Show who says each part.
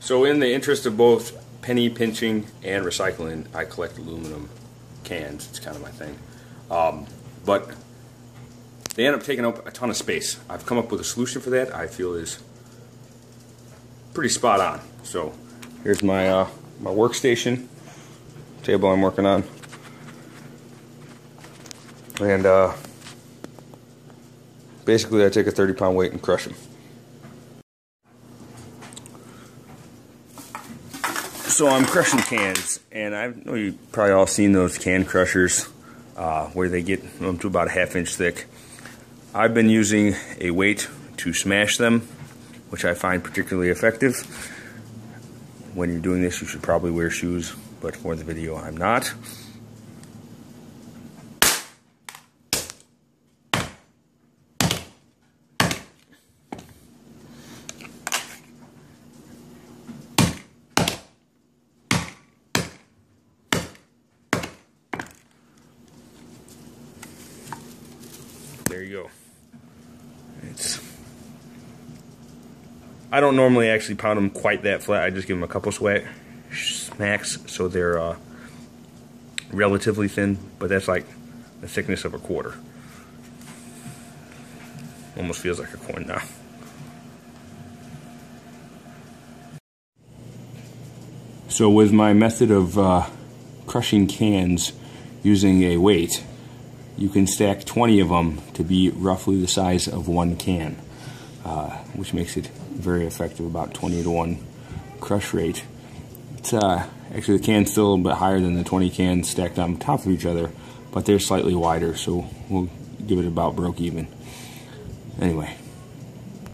Speaker 1: So in the interest of both penny pinching and recycling, I collect aluminum cans. It's kind of my thing. But they end up taking up a ton of space. I've come up with a solution for that I feel is pretty spot on. So here's my my workstation, table I'm working on. And basically I take a 30-pound weight and crush them. So I'm crushing cans, and I know you've probably all seen those can crushers where they get them to about a ½ inch thick. I've been using a weight to smash them, which I find particularly effective. When you're doing this, you should probably wear shoes, but for the video, I'm not. There you go. I don't normally actually pound them quite that flat. I just give them a couple smacks so they're relatively thin, but that's like the thickness of a quarter. Almost feels like a coin now. So with my method of crushing cans using a weight, you can stack 20 of them to be roughly the size of one can, which makes it very effective, about 20-to-1 crush rate. It's actually the can's still a little bit higher than the 20 cans stacked on top of each other, but they're slightly wider, so we'll give it about broke even. Anyway.